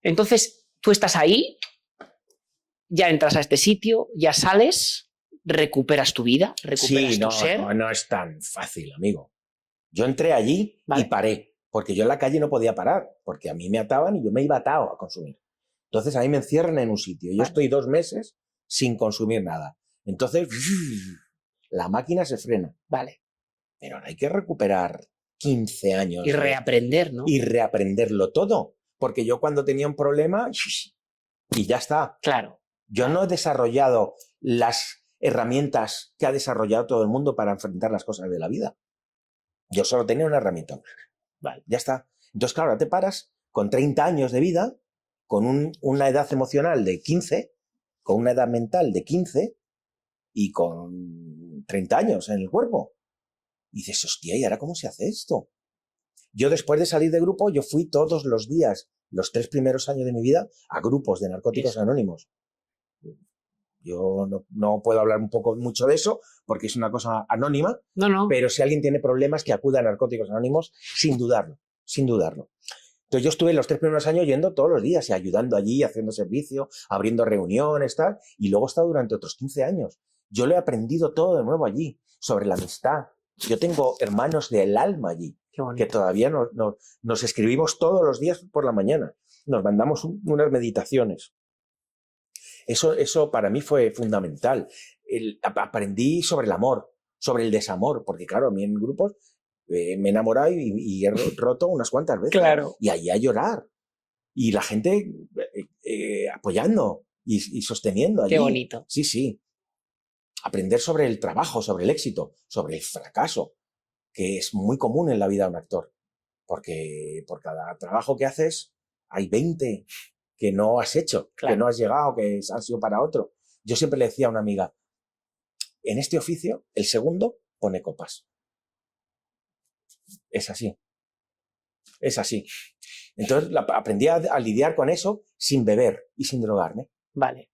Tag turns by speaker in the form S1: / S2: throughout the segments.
S1: Entonces, tú estás ahí, ya entras a este sitio, ya sales, recuperas tu vida, recuperas
S2: Sí,
S1: tu ser.
S2: no es tan fácil, amigo. Yo entré allí
S1: Vale.
S2: y paré, porque yo en la calle no podía parar, porque a mí me ataban y yo me iba atado a consumir. Entonces a mí me encierran en un sitio. Yo
S1: Vale.
S2: estoy 2 meses sin consumir nada. Entonces la máquina se frena.
S1: Vale.
S2: Pero hay que recuperar 15 años.
S1: Y reaprender, ¿no?
S2: Y reaprenderlo todo. Porque yo cuando tenía un problema, y ya está.
S1: Claro.
S2: Yo no he desarrollado las herramientas que ha desarrollado todo el mundo para enfrentar las cosas de la vida. Yo solo tenía una herramienta.
S1: Vale.
S2: Ya está. Entonces, claro, ahora te paras con 30 años de vida, con una edad emocional de 15, con una edad mental de 15 y con 30 años en el cuerpo. Y dices, hostia, ¿y ahora cómo se hace esto? Yo después de salir de grupo, yo fui todos los días, los 3 primeros años de mi vida, a grupos de narcóticos anónimos. Yo no puedo hablar mucho de eso porque es una cosa anónima, pero si alguien tiene problemas que acuda a Narcóticos Anónimos sin dudarlo, sin dudarlo. Entonces yo estuve los 3 primeros años yendo todos los días y ayudando allí, haciendo servicio, abriendo reuniones, tal, y luego he estado durante otros 15 años. Yo lo he aprendido todo de nuevo allí, sobre la amistad. Yo tengo hermanos del alma allí, que todavía nos escribimos todos los días por la mañana. Nos mandamos unas meditaciones. Eso para mí fue fundamental. Aprendí sobre el amor, sobre el desamor, porque claro, a mí en grupos me he enamorado y he roto unas cuantas veces.
S1: Claro.
S2: Y allí a llorar. Y la gente apoyando y sosteniendo allí.
S1: Qué bonito.
S2: Sí, sí. Aprender sobre el trabajo, sobre el éxito, sobre el fracaso, que es muy común en la vida de un actor. Porque por cada trabajo que haces hay 20 que no has hecho, claro, que no has llegado, que han sido para otro. Yo siempre le decía a una amiga, en este oficio, el segundo pone copas. Es así. Es así. Entonces aprendí a lidiar con eso sin beber y sin drogarme.
S1: Vale.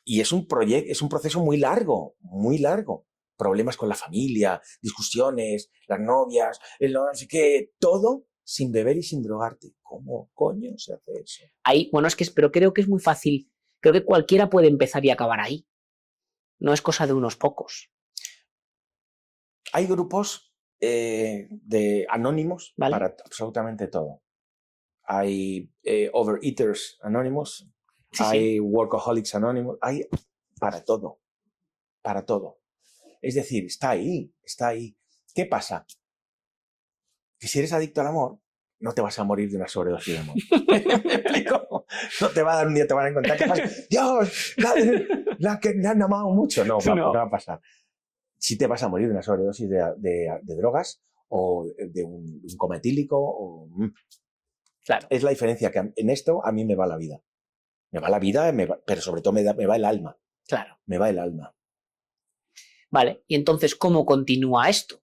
S2: Y es un proceso muy largo, muy largo. Problemas con la familia, discusiones, las novias, no sé qué, todo sin beber y sin drogarte. ¿Cómo coño se hace eso?
S1: Ahí, bueno, pero creo que es muy fácil. Creo que cualquiera puede empezar y acabar ahí. No es cosa de unos pocos.
S2: Hay grupos de anónimos, ¿vale?, para absolutamente todo. Hay Overeaters Anonymous, sí, hay sí, Workaholics Anonymous, hay para todo, para todo. Es decir, está ahí, está ahí. ¿Qué pasa? Que si eres adicto al amor, no te vas a morir de una sobredosis de amor. ¿Me explico? No te va a dar un día, te van a encontrar que vas, Dios, la que me han amado mucho. No va a pasar. Si te vas a morir de una sobredosis de drogas o de un coma etílico.
S1: Claro.
S2: Es la diferencia, que en esto a mí me va la vida. Me va la vida, pero sobre todo me va el alma.
S1: Claro.
S2: Me va el alma.
S1: Vale, y entonces, ¿cómo continúa esto?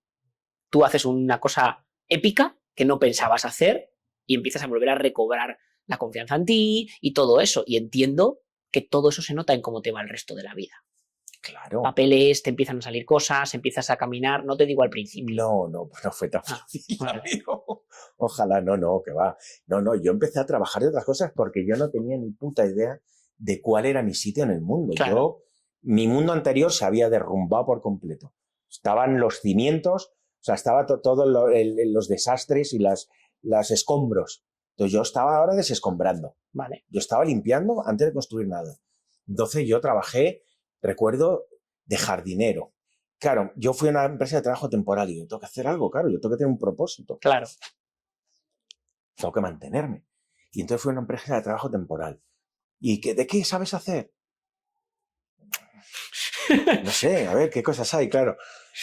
S1: Tú haces una cosa épica que no pensabas hacer y empiezas a volver a recobrar la confianza en ti y todo eso. Y entiendo que todo eso se nota en cómo te va el resto de la vida.
S2: Claro.
S1: Papeles, te empiezan a salir cosas, empiezas a caminar, no te digo al principio.
S2: No fue tan fácil,
S1: vale.
S2: Amigo. Ojalá, no, que va. No, yo empecé a trabajar de otras cosas porque yo no tenía ni puta idea de cuál era mi sitio en el mundo.
S1: Claro.
S2: Mi mundo anterior se había derrumbado por completo. Estaban los cimientos, o sea, estaba todo los desastres y las escombros. Entonces yo estaba ahora desescombrando.
S1: Vale.
S2: Yo estaba limpiando antes de construir nada. Entonces yo trabajé, recuerdo, de jardinero. Claro, yo fui a una empresa de trabajo temporal y yo tengo que hacer algo, claro, yo tengo que tener un propósito.
S1: Claro.
S2: Tengo que mantenerme. Y entonces fui a una empresa de trabajo temporal. ¿Y de qué sabes hacer? No sé, a ver, ¿qué cosas hay? Claro.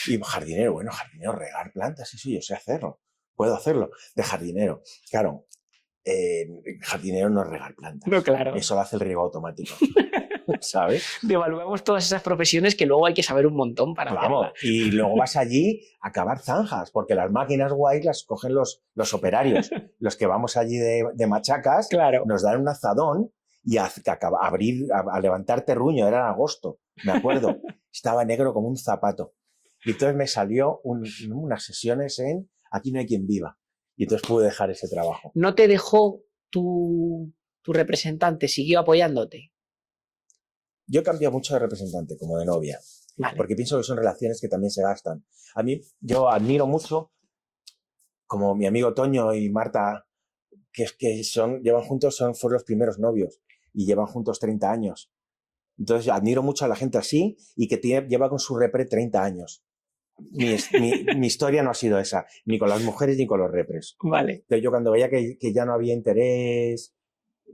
S2: Y jardinero, regar plantas, eso yo sé hacerlo. Puedo hacerlo. De jardinero. Claro, jardinero no es regar plantas.
S1: No, claro.
S2: Eso lo hace el riego automático. ¿Sabes?
S1: Devaluamos todas esas profesiones que luego hay que saber un montón para hacerlas.
S2: Y luego vas allí a cavar zanjas, porque las máquinas guays las cogen los operarios. Los que vamos allí de machacas,
S1: claro,
S2: nos dan un azadón y a levantar terruño. Era en agosto, me acuerdo. Estaba negro como un zapato. Y entonces me salió unas sesiones en Aquí no hay quien viva. Y entonces pude dejar ese trabajo.
S1: ¿No te dejó tu representante siguió apoyándote?
S2: Yo he cambiado mucho de representante, como de novia,
S1: Vale.
S2: porque pienso que son relaciones que también se gastan. A mí, yo admiro mucho, como mi amigo Toño y Marta, que llevan juntos, fueron los primeros novios y llevan juntos 30 años. Entonces, admiro mucho a la gente así y que lleva con su repre 30 años. Mi historia no ha sido esa, ni con las mujeres ni con los repres.
S1: Vale.
S2: Entonces, yo cuando veía que ya no había interés,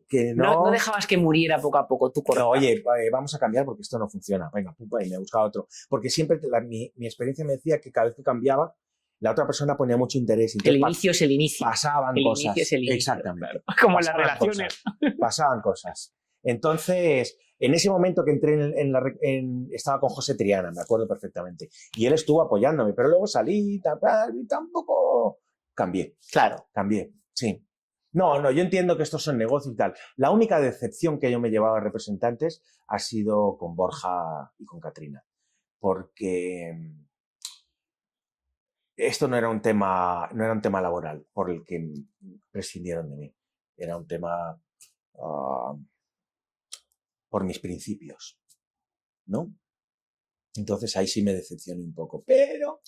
S2: que
S1: No dejabas que muriera poco a poco tu corta.
S2: No, oye, vamos a cambiar porque esto no funciona. Venga, y me buscaba otro. Porque siempre mi experiencia me decía que cada vez que cambiaba, la otra persona ponía mucho interés.
S1: El inicio es el inicio.
S2: Pasaban
S1: el
S2: cosas.
S1: Inicio es el inicio.
S2: Exactamente.
S1: Claro. Como
S2: pasaban
S1: las relaciones.
S2: Pasaban cosas. Entonces, en ese momento que entré estaba con José Triana, me acuerdo perfectamente. Y él estuvo apoyándome, pero luego salí y tampoco cambié.
S1: Claro.
S2: Cambié, sí. No, yo entiendo que estos son negocios y tal. La única decepción que yo me llevaba a representantes ha sido con Borja y con Katrina. Porque esto no era un tema laboral por el que prescindieron de mí. Era un tema por mis principios, ¿no? Entonces ahí sí me decepcioné un poco. Pero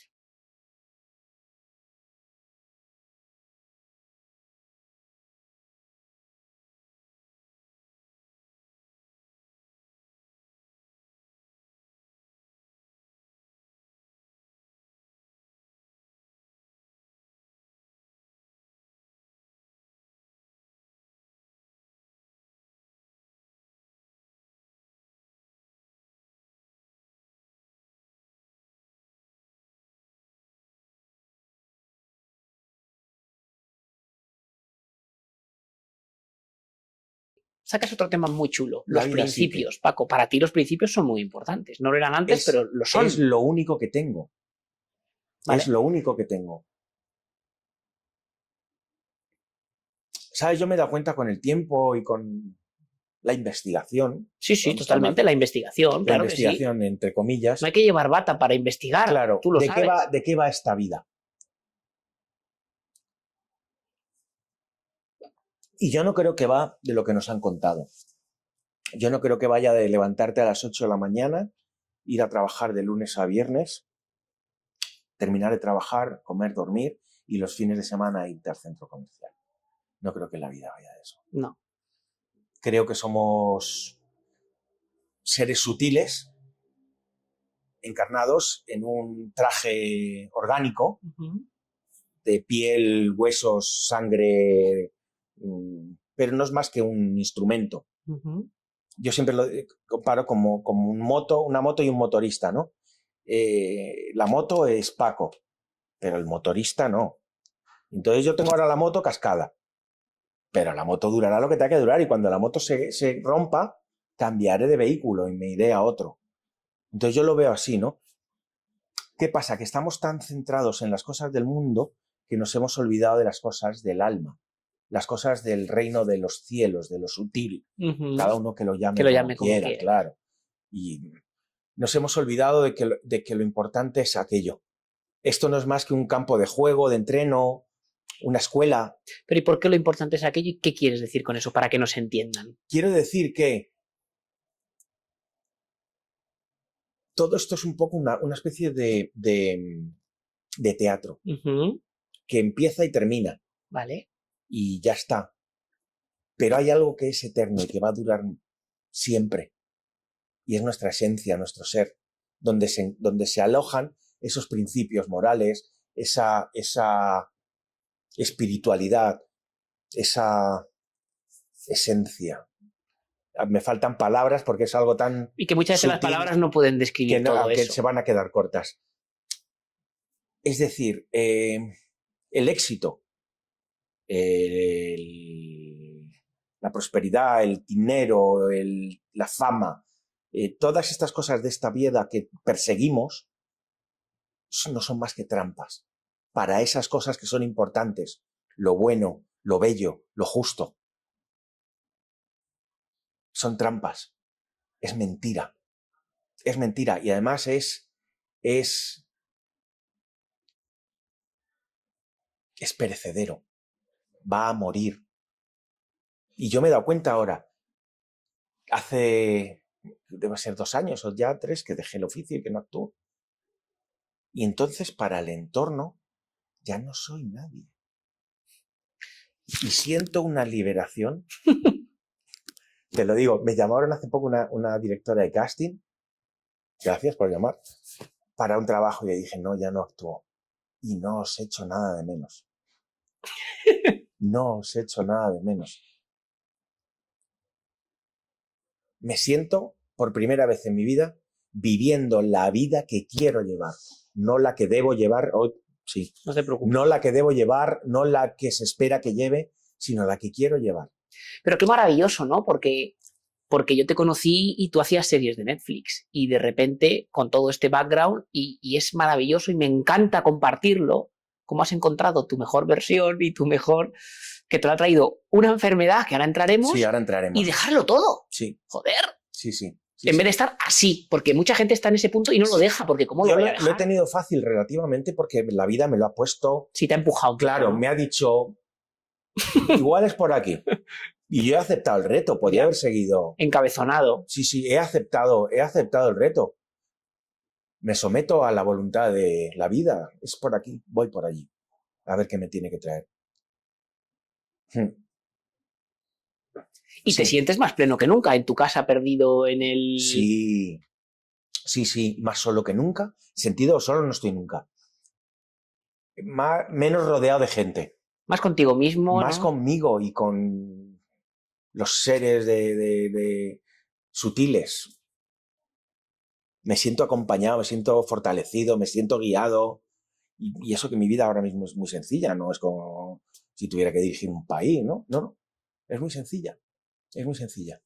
S1: Sacas otro tema muy chulo,
S2: la
S1: los
S2: vida
S1: principios,
S2: sí
S1: Paco. Para ti los principios son muy importantes. No lo eran antes, pero lo son.
S2: Es lo único que tengo.
S1: ¿Vale?
S2: Es lo único que tengo. ¿Sabes? Yo me he dado cuenta con el tiempo y con la investigación.
S1: Sí, totalmente. La investigación, claro que sí.
S2: La investigación, entre comillas.
S1: No hay que llevar bata para investigar.
S2: Claro,
S1: tú lo sabes.
S2: ¿de qué va esta vida? Y yo no creo que va de lo que nos han contado. Yo no creo que vaya de levantarte a las 8 de la mañana, ir a trabajar de lunes a viernes, terminar de trabajar, comer, dormir y los fines de semana irte al centro comercial. No creo que la vida vaya de eso.
S1: No.
S2: Creo que somos seres sutiles, encarnados en un traje orgánico, de piel, huesos, sangre, pero no es más que un instrumento. Yo siempre lo comparo como una moto y un motorista, ¿no? La moto es Paco, pero el motorista no. Entonces yo tengo ahora la moto cascada, pero la moto durará lo que tenga que durar y cuando la moto se rompa, cambiaré de vehículo y me iré a otro. Entonces yo lo veo así, ¿no? ¿Qué pasa? Que estamos tan centrados en las cosas del mundo que nos hemos olvidado de las cosas del alma, las cosas del reino de los cielos, de lo sutil. Cada uno que lo llame como quiera, claro. Y nos hemos olvidado de que lo importante es aquello. Esto no es más que un campo de juego, de entreno, una escuela.
S1: Pero ¿y por qué lo importante es aquello? ¿Qué quieres decir con eso para que nos entiendan?
S2: Quiero decir que todo esto es un poco una especie de teatro que empieza y termina.
S1: Vale.
S2: Y ya está. Pero hay algo que es eterno y que va a durar siempre. Y es nuestra esencia, nuestro ser, donde se alojan esos principios morales, esa espiritualidad, esa esencia. Me faltan palabras porque es algo tan...
S1: Y que muchas veces las palabras no pueden describir todo eso.
S2: Que se van a quedar cortas. Es decir, el éxito, la prosperidad, el dinero, la fama, todas estas cosas de esta vida que perseguimos no son más que trampas para esas cosas que son importantes, lo bueno, lo bello, lo justo. Son trampas. Es mentira. Es mentira. Y además es perecedero. Va a morir. Y yo me he dado cuenta ahora, hace, debe ser 2 años o ya 3 que dejé el oficio y que no actúo. Y entonces para el entorno ya no soy nadie. Y siento una liberación. Te lo digo, me llamaron hace poco una directora de casting, gracias por llamar, para un trabajo y le dije, no, ya no actúo. Y no os echo nada de menos. No os echo nada de menos. Me siento, por primera vez en mi vida, viviendo la vida que quiero llevar, no la que debo llevar hoy, sí.
S1: No te preocupes.
S2: No la que debo llevar, no la que se espera que lleve, sino la que quiero llevar.
S1: Pero qué maravilloso, ¿no? Porque yo te conocí y tú hacías series de Netflix y de repente con todo este background y es maravilloso y me encanta compartirlo, cómo has encontrado tu mejor versión y tu mejor, que te lo ha traído una enfermedad, que ahora entraremos,
S2: Sí, ahora entraremos.
S1: y dejarlo todo.
S2: Sí.
S1: Joder.
S2: Sí, sí.
S1: En vez de estar así, porque mucha gente está en ese punto y no lo deja, porque ¿cómo
S2: yo
S1: lo voy a dejar?
S2: Lo he tenido fácil relativamente porque la vida me lo ha puesto.
S1: Sí, te ha empujado.
S2: Claro, ¿no? Me ha dicho, igual es por aquí. Y yo he aceptado el reto, podría haber seguido.
S1: Encabezonado.
S2: Sí, sí, he aceptado el reto. Me someto a la voluntad de la vida. Es por aquí, voy por allí. A ver qué me tiene que traer.
S1: Y sí. Te sientes más pleno que nunca, en tu casa perdido en el...
S2: Sí, sí, sí, más solo que nunca. Sentido solo no estoy nunca. Menos rodeado de gente.
S1: Más contigo mismo,
S2: más, ¿no? Conmigo y con los seres de sutiles. Me siento acompañado, me siento fortalecido, me siento guiado. Y eso que mi vida ahora mismo es muy sencilla, no es como si tuviera que dirigir un país, ¿no? No, no. Es muy sencilla. Es muy sencilla.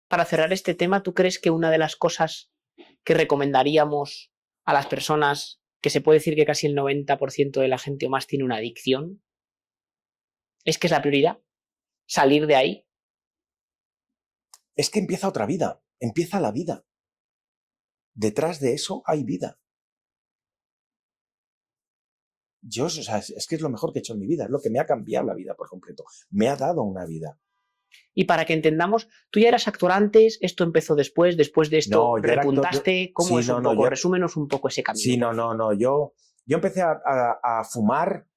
S1: Para cerrar este tema, ¿tú crees que una de las cosas que recomendaríamos a las personas que se puede decir que casi el 90% de la gente o más tiene una adicción, es que es la prioridad, salir de ahí.
S2: Es que empieza otra vida, empieza la vida. Detrás de eso hay vida. Yo, o sea, es que es lo mejor que he hecho en mi vida, es lo que me ha cambiado la vida por completo. Me ha dado una vida.
S1: Y para que entendamos, tú ya eras actor antes, esto empezó después de esto
S2: No, yo era actor,
S1: repuntaste, ¿cómo
S2: sí,
S1: es un poco? Resúmenos un poco ese camino.
S2: Sí, no, yo empecé a fumar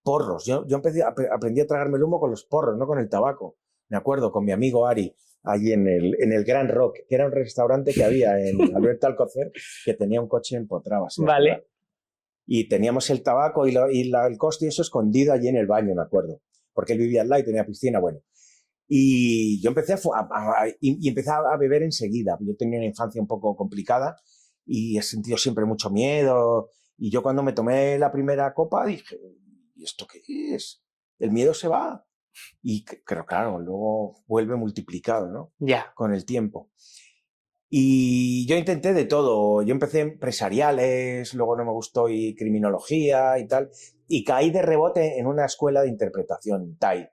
S2: porros. Yo aprendí a tragarme el humo con los porros, no con el tabaco. Me acuerdo, con mi amigo Ari, allí en el Gran Rock, que era un restaurante que había en Alberto Alcocer, que tenía un coche empotrado. Así,
S1: vale.
S2: ¿verdad? Y teníamos el tabaco y el coste y eso escondido allí en el baño, me acuerdo. Porque él vivía al lado y tenía piscina, bueno. Y yo empecé empecé a beber enseguida. Yo tenía una infancia un poco complicada y he sentido siempre mucho miedo. Y yo cuando me tomé la primera copa dije, ¿y esto qué es? El miedo se va. Y claro, luego vuelve multiplicado, ¿no?
S1: Ya.
S2: Con el tiempo. Y yo intenté de todo. Yo empecé empresariales, luego no me gustó y criminología y tal. Y caí de rebote en una escuela de interpretación, TAI,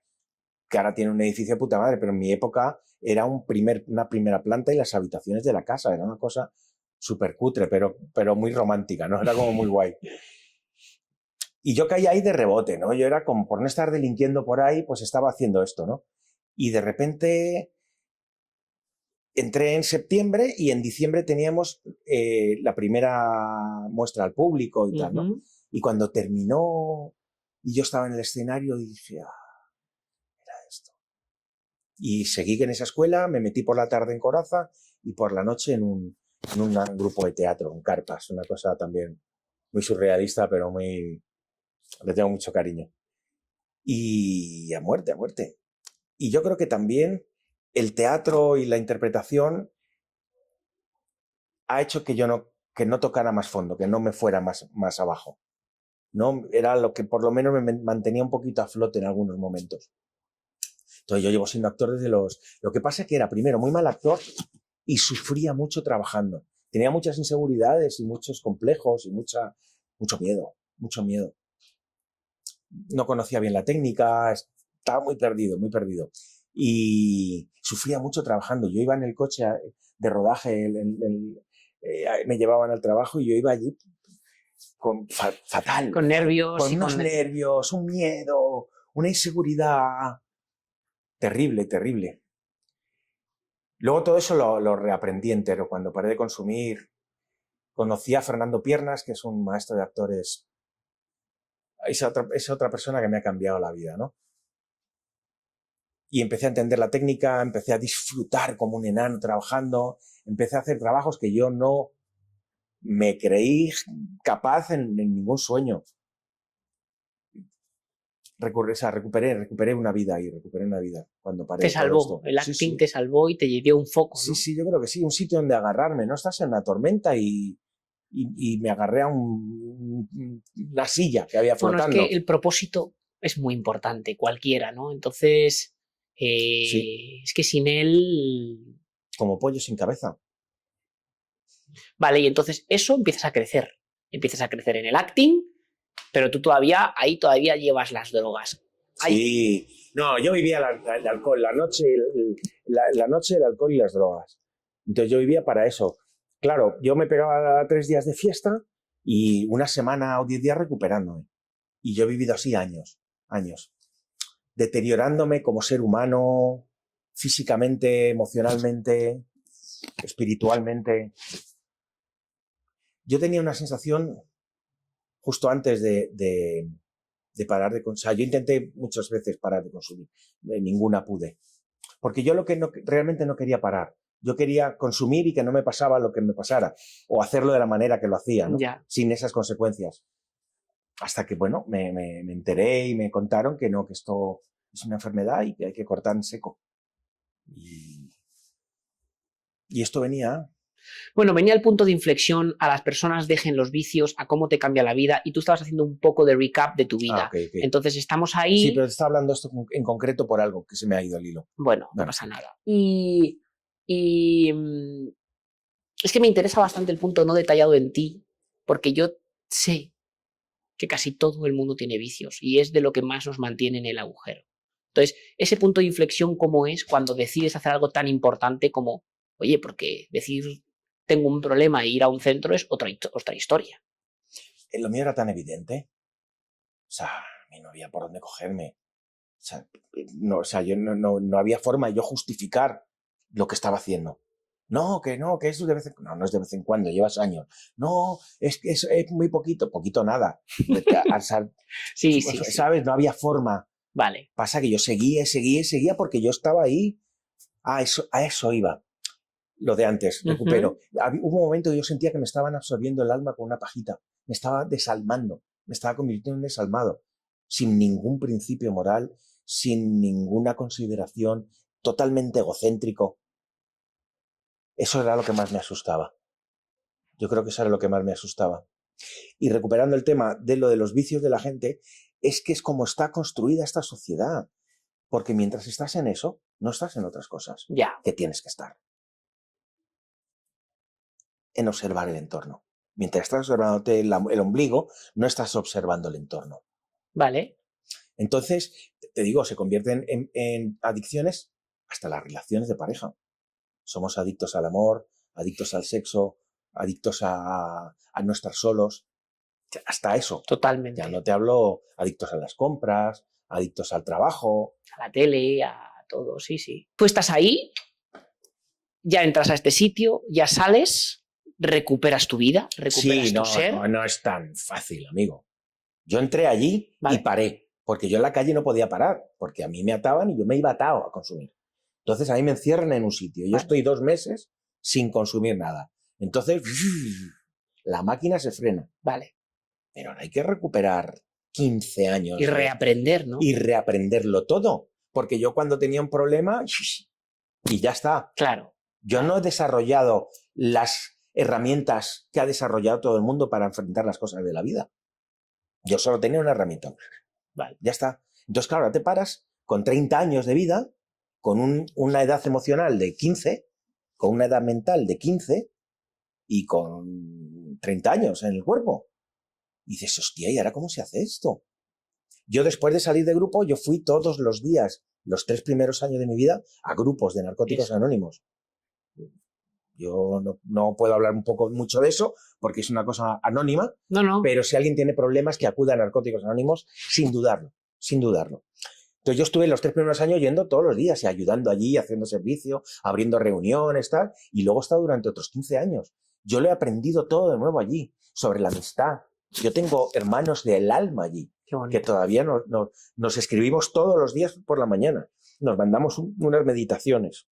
S2: que ahora tiene un edificio de puta madre, pero en mi época era una primera planta y las habitaciones de la casa. Era una cosa súper cutre, pero muy romántica, ¿no? Era como muy guay. Y yo caí ahí de rebote, ¿no? Yo era como, por no estar delinquiendo por ahí, pues estaba haciendo esto, ¿no? Y de repente entré en septiembre y en diciembre teníamos la primera muestra al público y tal, ¿no? Y cuando terminó y yo estaba en el escenario dije, era esto. Y seguí en esa escuela, me metí por la tarde en Coraza y por la noche en un grupo de teatro, en Carpas, una cosa también muy surrealista, pero le tengo mucho cariño. Y a muerte, a muerte. Y yo creo que también el teatro y la interpretación ha hecho que yo no tocara más fondo, que no me fuera más abajo. ¿No? Era lo que por lo menos me mantenía un poquito a flote en algunos momentos. Entonces yo llevo siendo actor desde Lo que pasa es que era primero muy mal actor y sufría mucho trabajando. Tenía muchas inseguridades y muchos complejos y mucho miedo. No conocía bien la técnica, estaba muy perdido. Y sufría mucho trabajando. Yo iba en el coche de rodaje, me llevaban al trabajo y yo iba allí fatal.
S1: Con nervios.
S2: Con unos nervios, un miedo, una inseguridad terrible, terrible. Luego todo eso lo reaprendí entero. Cuando paré de consumir, conocí a Fernando Piernas, que es un maestro de actores. Es otra persona que me ha cambiado la vida, ¿no? Y empecé a entender la técnica, empecé a disfrutar como un enano trabajando, empecé a hacer trabajos que yo no me creí capaz en ningún sueño. Recuperé una vida ahí, cuando paré.
S1: Te salvó, el acting te salvó y te dio un foco, ¿no?
S2: Sí, yo creo que sí, un sitio donde agarrarme, no estás en una tormenta y me agarré a una silla que había flotando.
S1: Bueno, es que el propósito es muy importante, cualquiera, ¿no? Entonces,
S2: sí.
S1: Es que sin él...
S2: Como pollo sin cabeza.
S1: Vale, y entonces eso empiezas a crecer en el acting, pero tú todavía llevas las drogas.
S2: Sí, no, yo vivía el alcohol, la noche, el alcohol y las drogas. Entonces yo vivía para eso. Claro, yo me pegaba 3 días de fiesta y una semana o 10 días recuperándome. Y yo he vivido así años, deteriorándome como ser humano, físicamente, emocionalmente, espiritualmente. Yo tenía una sensación justo antes de parar de consumir. O sea, yo intenté muchas veces parar de consumir, ninguna pude. Porque yo realmente no quería parar. Yo quería consumir y que no me pasaba lo que me pasara, o hacerlo de la manera que lo hacía, ¿no? Sin esas consecuencias. Hasta que, bueno, me enteré y me contaron que no, que esto es una enfermedad y que hay que cortar en seco. Y esto venía...
S1: Bueno, venía el punto de inflexión, a las personas dejen los vicios, a cómo te cambia la vida, y tú estabas haciendo un poco de recap de tu vida.
S2: Okay.
S1: Entonces estamos ahí...
S2: Sí, pero te estaba hablando esto en concreto por algo que se me ha ido el hilo.
S1: Bueno, no pasa nada. Y es que me interesa bastante el punto no detallado en ti, porque yo sé que casi todo el mundo tiene vicios y es de lo que más nos mantiene en el agujero. Entonces, ese punto de inflexión, ¿cómo es cuando decides hacer algo tan importante como, oye, porque decir tengo un problema e ir a un centro es otra historia?
S2: Lo mío era tan evidente. O sea, a mí no había por dónde cogerme. O sea, yo no había forma de yo justificar lo que estaba haciendo. No, que es de vez en cuando. No, no es de vez en cuando, llevas años. No, es que es muy poquito, poquito nada.
S1: Sí, sí, sí.
S2: ¿Sabes? No había forma.
S1: Vale.
S2: Pasa que yo seguía porque yo estaba ahí. A eso iba. Lo de antes, recupero. Hubo un momento que yo sentía que me estaban absorbiendo el alma con una pajita. Me estaba desalmando. Me estaba convirtiendo en desalmado. Sin ningún principio moral, sin ninguna consideración, totalmente egocéntrico. Eso era lo que más me asustaba. Yo creo que eso era lo que más me asustaba. Y recuperando el tema de lo de los vicios de la gente, es que es como está construida esta sociedad. Porque mientras estás en eso, no estás en otras cosas.
S1: Ya.
S2: Que tienes que estar. En observar el entorno. Mientras estás observándote el ombligo, no estás observando el entorno.
S1: Vale.
S2: Entonces, te digo, se convierten en adicciones hasta las relaciones de pareja. Somos adictos al amor, adictos al sexo, adictos a no estar solos. Hasta eso.
S1: Totalmente.
S2: Ya no te hablo adictos a las compras, adictos al trabajo.
S1: A la tele, a todo, sí, sí. Tú estás ahí, ya entras a este sitio, ya sales, recuperas tu vida, recuperas tu ser.
S2: No es tan fácil, amigo. Yo entré allí y paré, porque yo en la calle no podía parar, porque a mí me ataban y yo me iba atado a consumir. Entonces a mí me encierran en un sitio. Yo estoy 2 meses sin consumir nada. Entonces la máquina se frena.
S1: Vale.
S2: Pero hay que recuperar 15 años.
S1: Y reaprender, ¿no?
S2: Y reaprenderlo todo. Porque yo cuando tenía un problema, y ya está.
S1: Claro.
S2: Yo no he desarrollado las herramientas que ha desarrollado todo el mundo para enfrentar las cosas de la vida. Yo solo tenía una herramienta.
S1: Vale.
S2: Ya está. Entonces, claro, ahora te paras con 30 años de vida, con una edad emocional de 15, con una edad mental de 15 y con 30 años en el cuerpo. Y dices, hostia, ¿y ahora cómo se hace esto? Yo después de salir de grupo, yo fui todos los días, los 3 primeros años de mi vida, a grupos de narcóticos anónimos. Yo no puedo hablar mucho de eso porque es una cosa anónima, pero si alguien tiene problemas que acuda a Narcóticos Anónimos sin dudarlo, sin dudarlo. Entonces yo estuve los 3 primeros años yendo todos los días y ayudando allí, haciendo servicio, abriendo reuniones, tal, y luego he estado durante otros 15 años. Yo lo he aprendido todo de nuevo allí, sobre la amistad. Yo tengo hermanos del alma allí, que todavía nos escribimos todos los días por la mañana. Nos mandamos unas meditaciones.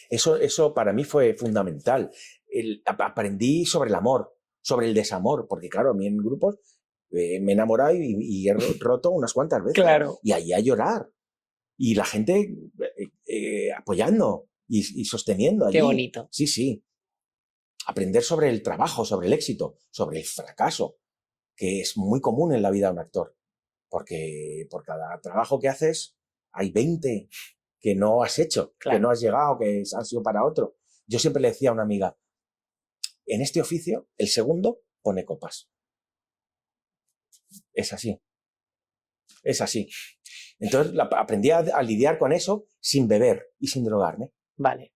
S2: Eso para mí fue fundamental. Aprendí sobre el amor, sobre el desamor, porque claro, a mí en grupos me he enamorado y he roto unas cuantas veces.
S1: Claro.
S2: Y allí a llorar. Y la gente apoyando y sosteniendo allí.
S1: Qué bonito.
S2: Sí, sí. Aprender sobre el trabajo, sobre el éxito, sobre el fracaso, que es muy común en la vida de un actor. Porque por cada trabajo que haces hay 20 que no has hecho, que no has llegado, que han sido para otro. Yo siempre le decía a una amiga, en este oficio, el segundo pone copas. Es así. Es así. Entonces aprendí a lidiar con eso sin beber y sin drogarme.
S1: Vale.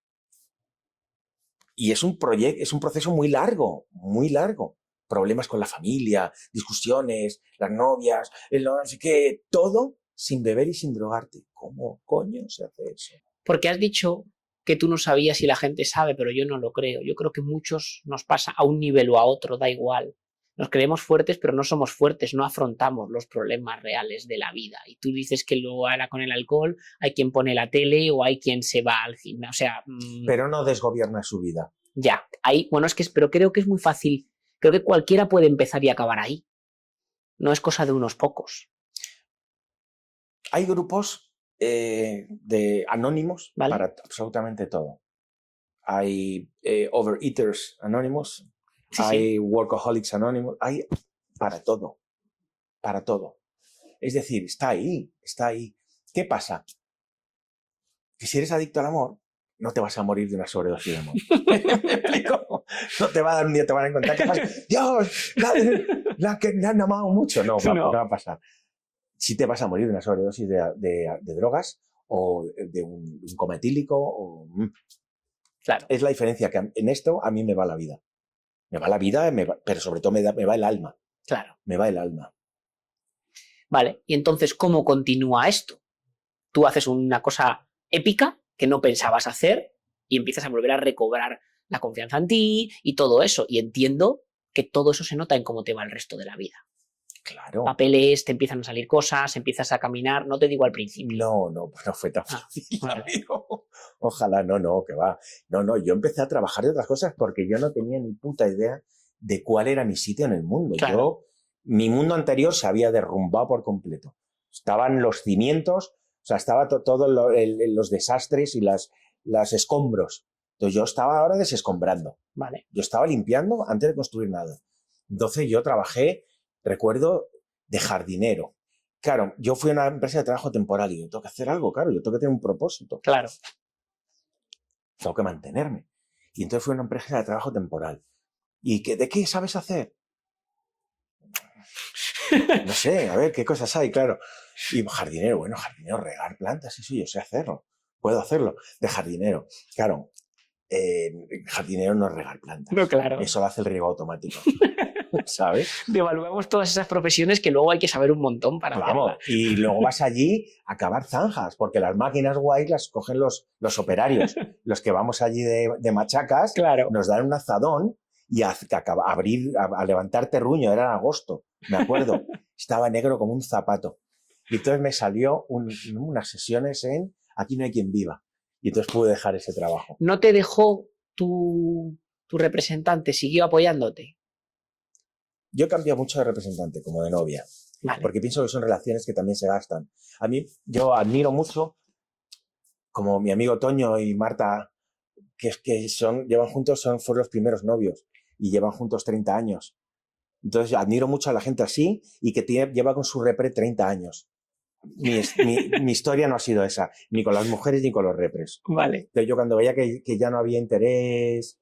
S2: Y es un proceso muy largo, muy largo. Problemas con la familia, discusiones, las novias, no sé qué, todo sin beber y sin drogarte. ¿Cómo coño se hace eso?
S1: Porque has dicho que tú no sabías y la gente sabe, pero yo no lo creo. Yo creo que muchos nos pasa a un nivel o a otro, da igual. Nos creemos fuertes, pero no somos fuertes, no afrontamos los problemas reales de la vida. Y tú dices que lo hará con el alcohol, hay quien pone la tele o hay quien se va al gimnasio. O sea,
S2: pero no desgobierna su vida.
S1: Ya, ahí, bueno, pero creo que es muy fácil. Creo que cualquiera puede empezar y acabar ahí. No es cosa de unos pocos.
S2: Hay grupos de anónimos para absolutamente todo. Hay Overeaters Anonymous, hay Workaholics Anonymous, hay para todo, para todo. Es decir, está ahí, está ahí. ¿Qué pasa? Que si eres adicto al amor, no te vas a morir de una sobredosis de amor. ¿Me explico? No te va a dar un día, te van a encontrar que vas, Dios, la que me han amado mucho. No,
S1: No.
S2: no va a pasar. Sí te vas a morir de una sobredosis de drogas o de un coma etílico.
S1: Claro,
S2: Es la diferencia que en esto a mí me va la vida. Me va la vida, pero sobre todo me va el alma.
S1: claro.
S2: Me va el alma.
S1: Vale, y entonces, ¿cómo continúa esto? Tú haces una cosa épica que no pensabas hacer y empiezas a volver a recobrar la confianza en ti y todo eso. Y entiendo que todo eso se nota en cómo te va el resto de la vida.
S2: Claro.
S1: Papeles, te empiezan a salir cosas, empiezas a caminar, no te digo al principio.
S2: No, pues no fue tan fácil,
S1: vale.
S2: amigo. Ojalá, no, que va. No, yo empecé a trabajar de otras cosas porque yo no tenía ni puta idea de cuál era mi sitio en el mundo.
S1: Claro.
S2: Mi mundo anterior se había derrumbado por completo. Estaban los cimientos, o sea, estaba todos los desastres y las escombros. Entonces yo estaba ahora desescombrando.
S1: Vale.
S2: Yo estaba limpiando antes de construir nada. Entonces yo trabajé, recuerdo, de jardinero. Claro, yo fui a una empresa de trabajo temporal y yo tengo que hacer algo, claro, yo tengo que tener un propósito.
S1: Claro.
S2: Tengo que mantenerme. Y entonces fui a una empresa de trabajo temporal. ¿Y de qué sabes hacer? No sé, a ver, ¿qué cosas hay? Claro. Y jardinero, regar plantas, eso yo sé hacerlo. Puedo hacerlo. De jardinero. Claro, jardinero no es regar plantas.
S1: No, claro.
S2: Eso lo hace el riego automático. ¿Sabes?
S1: Devaluamos todas esas profesiones que luego hay que saber un montón para
S2: Vamos,
S1: hacerlas.
S2: y luego vas allí a cavar zanjas, porque las máquinas guays las cogen los operarios. Los que vamos allí de machacas,
S1: Claro.
S2: nos dan un azadón y a levantar terruño, era en agosto, me acuerdo. Estaba negro como un zapato. Y entonces me salió unas sesiones en Aquí no hay quien viva. Y entonces pude dejar ese trabajo.
S1: ¿No te dejó tu representante? ¿Siguió apoyándote?
S2: Yo he cambiado mucho de representante, como de novia.
S1: Vale.
S2: Porque pienso que son relaciones que también se gastan. A mí, yo admiro mucho, como mi amigo Toño y Marta, que llevan juntos, fueron los primeros novios y llevan juntos 30 años. Entonces, admiro mucho a la gente así y que lleva con su repre 30 años. Mi historia no ha sido esa, ni con las mujeres ni con los repres.
S1: Vale.
S2: Entonces, yo cuando veía que ya no había interés,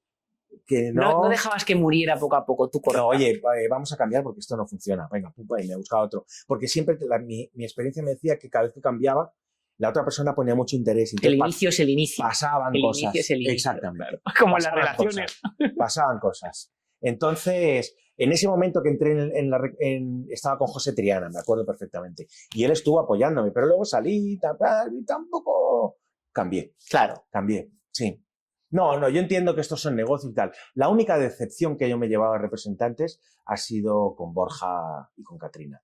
S2: que
S1: no dejabas que muriera poco a poco tu correcta.
S2: Oye, vamos a cambiar porque esto no funciona. Venga, y me buscaba otro. Porque siempre mi experiencia me decía que cada vez que cambiaba, la otra persona ponía mucho interés.
S1: El inicio es el inicio.
S2: Pasaban
S1: el
S2: cosas.
S1: Inicio es el inicio,
S2: exactamente.
S1: Claro. Como
S2: pasaban
S1: en las relaciones.
S2: Pasaban cosas. Entonces, en ese momento que entré estaba con José Triana, me acuerdo perfectamente. Y él estuvo apoyándome, pero luego salí y tampoco cambié.
S1: Claro.
S2: Cambié, sí. No, yo entiendo que estos son negocios y tal. La única decepción que yo me llevaba a representantes ha sido con Borja y con Catrina.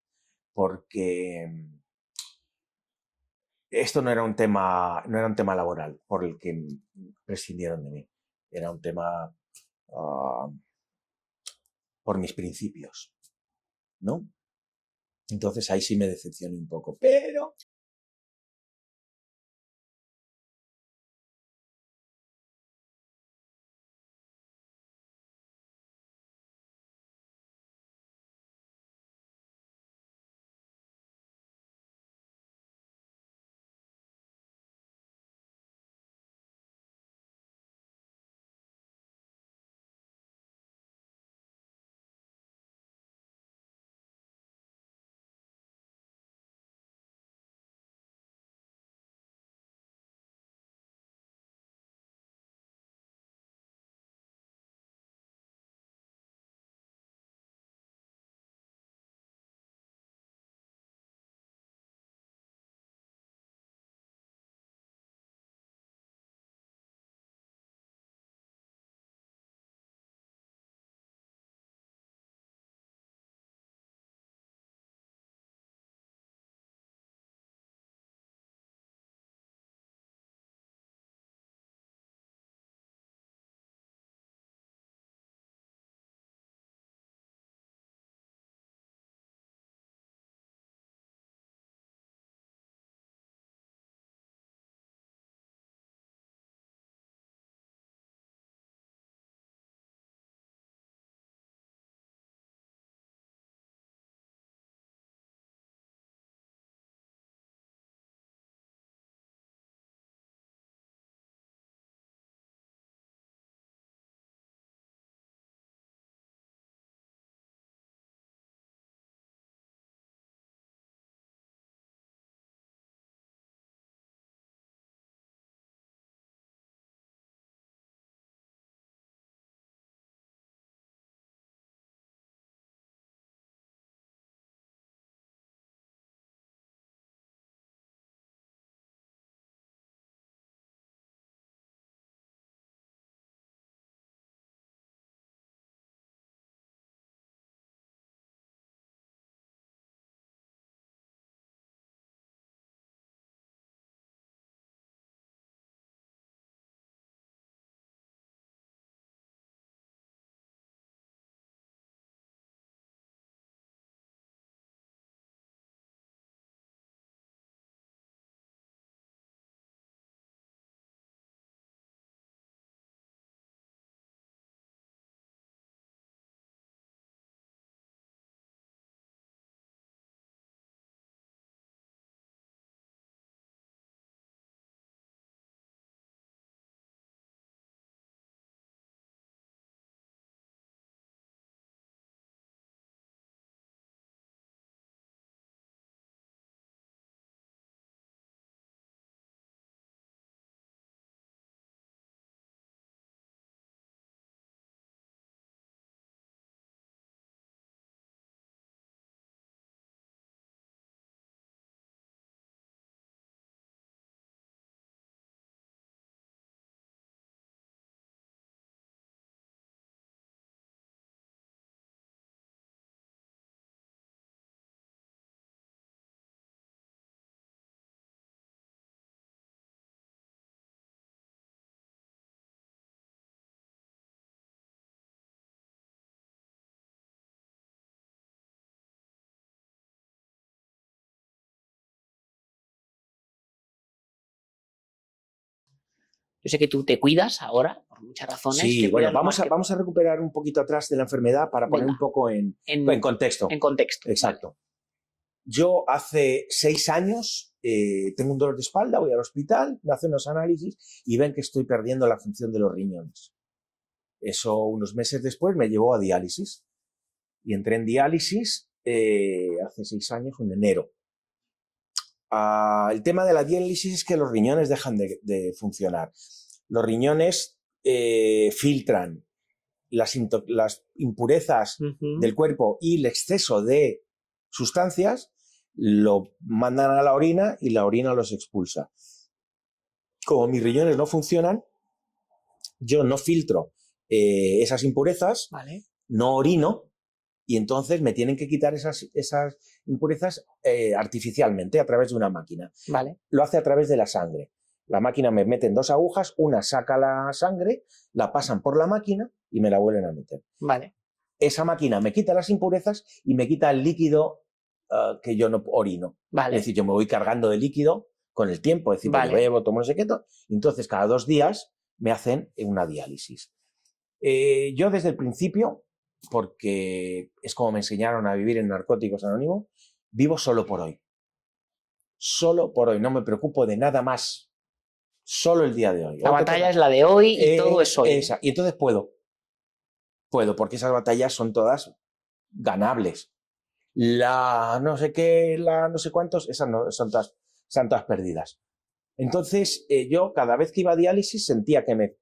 S2: Porque esto no era un tema laboral por el que prescindieron de mí. Era un tema por mis principios, ¿no? Entonces ahí sí me decepcioné un poco. Pero
S1: Yo sé que tú te cuidas ahora, por muchas razones.
S2: Sí,
S1: te
S2: bueno,
S1: cuidas más
S2: vamos a recuperar un poquito atrás de la enfermedad para poner
S1: Venga.
S2: un poco en contexto.
S1: En contexto.
S2: Exacto. Yo hace 6 años tengo un dolor de espalda, voy al hospital, me hacen unos análisis y ven que estoy perdiendo la función de los riñones. Eso unos meses después me llevó a diálisis. Y entré en diálisis hace 6 años, en enero. El tema de la diálisis es que los riñones dejan de funcionar. Los riñones filtran las impurezas del cuerpo y el exceso de sustancias, lo mandan a la orina y la orina los expulsa. Como mis riñones no funcionan, yo no filtro esas impurezas,
S1: Vale.
S2: no orino, y entonces me tienen que quitar esas impurezas artificialmente a través de una máquina.
S1: Vale.
S2: Lo hace a través de la sangre. La máquina me mete en 2 agujas, una saca la sangre, la pasan por la máquina y me la vuelven a meter.
S1: Vale.
S2: Esa máquina me quita las impurezas y me quita el líquido que yo no orino.
S1: Vale.
S2: Es decir, yo me voy cargando de líquido con el tiempo. Es decir,
S1: Vale.
S2: pues bebo, tomo no sé qué. Entonces, cada 2 días me hacen una diálisis. Yo desde el principio, porque es como me enseñaron a vivir en Narcóticos Anónimos, vivo solo por hoy. Solo por hoy. No me preocupo de nada más. Solo el día de hoy.
S1: La batalla es la de hoy y todo es hoy.
S2: Y entonces puedo, porque esas batallas son todas ganables. La no sé qué, la no sé cuántos, esas no, son todas perdidas. Entonces, yo cada vez que iba a diálisis sentía que me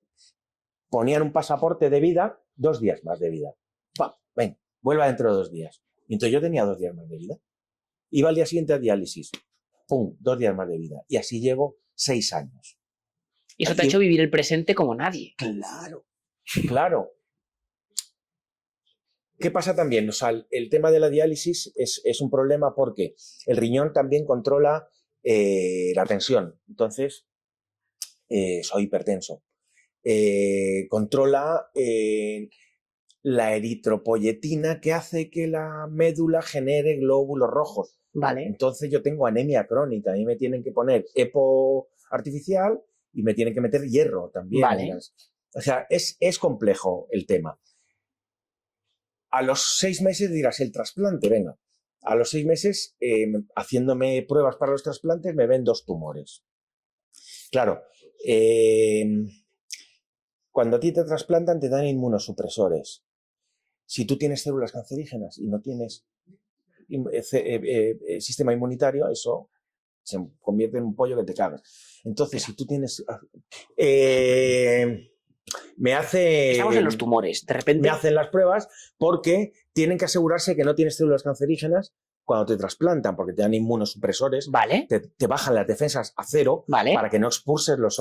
S2: ponían un pasaporte de vida, 2 días más de vida. Ven, vuelva dentro de 2 días. Y entonces yo tenía 2 días más de vida. Iba al día siguiente a diálisis. ¡Pum! 2 días más de vida. Y así llevo 6 años.
S1: Y eso te ha hecho vivir el presente como nadie.
S2: Claro, claro. ¿Qué pasa también? O sea, el tema de la diálisis es un problema porque el riñón también controla la tensión. Entonces, soy hipertenso. Controla la eritropoyetina que hace que la médula genere glóbulos rojos.
S1: Vale.
S2: Entonces yo tengo anemia crónica. A mí me tienen que poner EPO artificial y me tienen que meter hierro también.
S1: Vale.
S2: O sea, es complejo el tema. A los 6 meses dirás, el trasplante, venga. A los 6 meses, haciéndome pruebas para los trasplantes, me ven 2 tumores. Claro, cuando a ti te trasplantan te dan inmunosupresores. Si tú tienes células cancerígenas y no tienes sistema inmunitario, eso se convierte en un pollo que te cagas. Entonces, si tú tienes... me hace...
S1: Estamos en los tumores, de repente...
S2: Me hacen las pruebas porque tienen que asegurarse que no tienes células cancerígenas cuando te trasplantan, porque te dan inmunosupresores,
S1: vale.
S2: te bajan las defensas a 0
S1: vale.
S2: para que no expulses los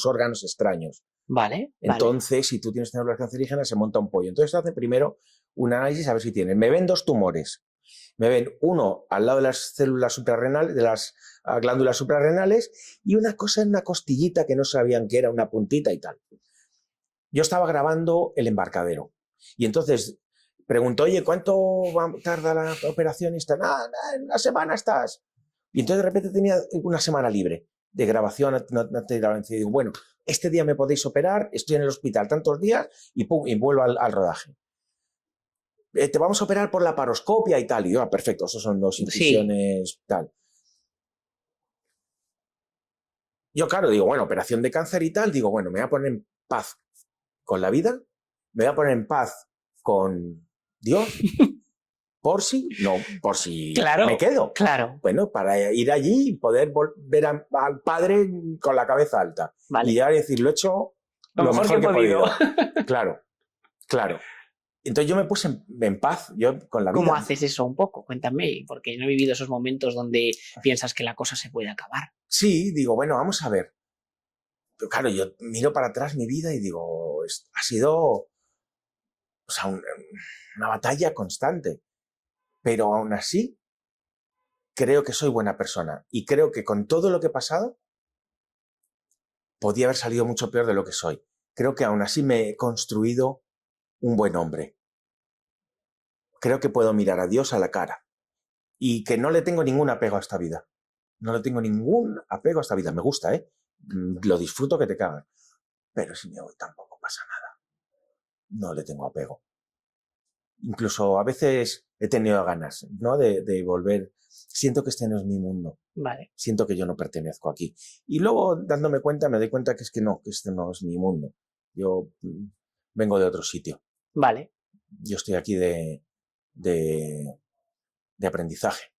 S2: órganos extraños.
S1: Vale.
S2: Entonces, si tú tienes células cancerígenas, se monta un pollo. Entonces, se hace primero un análisis a ver si tienes. Me ven 2 tumores. Me ven uno al lado de las células suprarrenales, de las glándulas suprarrenales, y una cosa en una costillita que no sabían que era, una puntita y tal. Yo estaba grabando El Embarcadero. Y entonces preguntó, oye, ¿cuánto tarda la operación? Y está, nada, en 1 semana estás. Y entonces de repente tenía 1 semana libre de grabación. Y digo, bueno, este día me podéis operar, estoy en el hospital tantos días y pum, y vuelvo al rodaje. Te vamos a operar por la paroscopia y tal. Y yo, perfecto, esos son 2 incisiones, tal. Yo, claro, digo, bueno, operación de cáncer y tal, digo, bueno, me voy a poner en paz con la vida, me voy a poner en paz con Dios, por si
S1: claro,
S2: me quedo.
S1: Claro.
S2: Bueno, para ir allí y poder ver al Padre con la cabeza alta.
S1: Vale.
S2: Y ya decir, lo he hecho lo mejor que he podido. Claro. Entonces yo me puse en paz, yo con la vida.
S1: ¿Cómo haces eso un poco? Cuéntame, porque no he vivido esos momentos donde piensas que la cosa se puede acabar.
S2: Sí, digo, bueno, vamos a ver. Pero claro, yo miro para atrás mi vida y digo, ha sido, o sea, una batalla constante. Pero aún así, creo que soy buena persona. Y creo que con todo lo que he pasado, podía haber salido mucho peor de lo que soy. Creo que aún así me he construido un buen hombre. Creo que puedo mirar a Dios a la cara. Y que no le tengo ningún apego a esta vida. No le tengo ningún apego a esta vida. Me gusta, ¿eh? Lo disfruto que te cagan. pero si me voy tampoco pasa nada. No le tengo apego. Incluso a veces he tenido ganas, ¿no? de volver. Siento que este no es mi mundo.
S1: Vale.
S2: Siento que yo no pertenezco aquí. Y luego, dándome cuenta, me doy cuenta que es que no, que este no es mi mundo. Yo vengo de otro sitio.
S1: Vale.
S2: Yo estoy aquí de aprendizaje.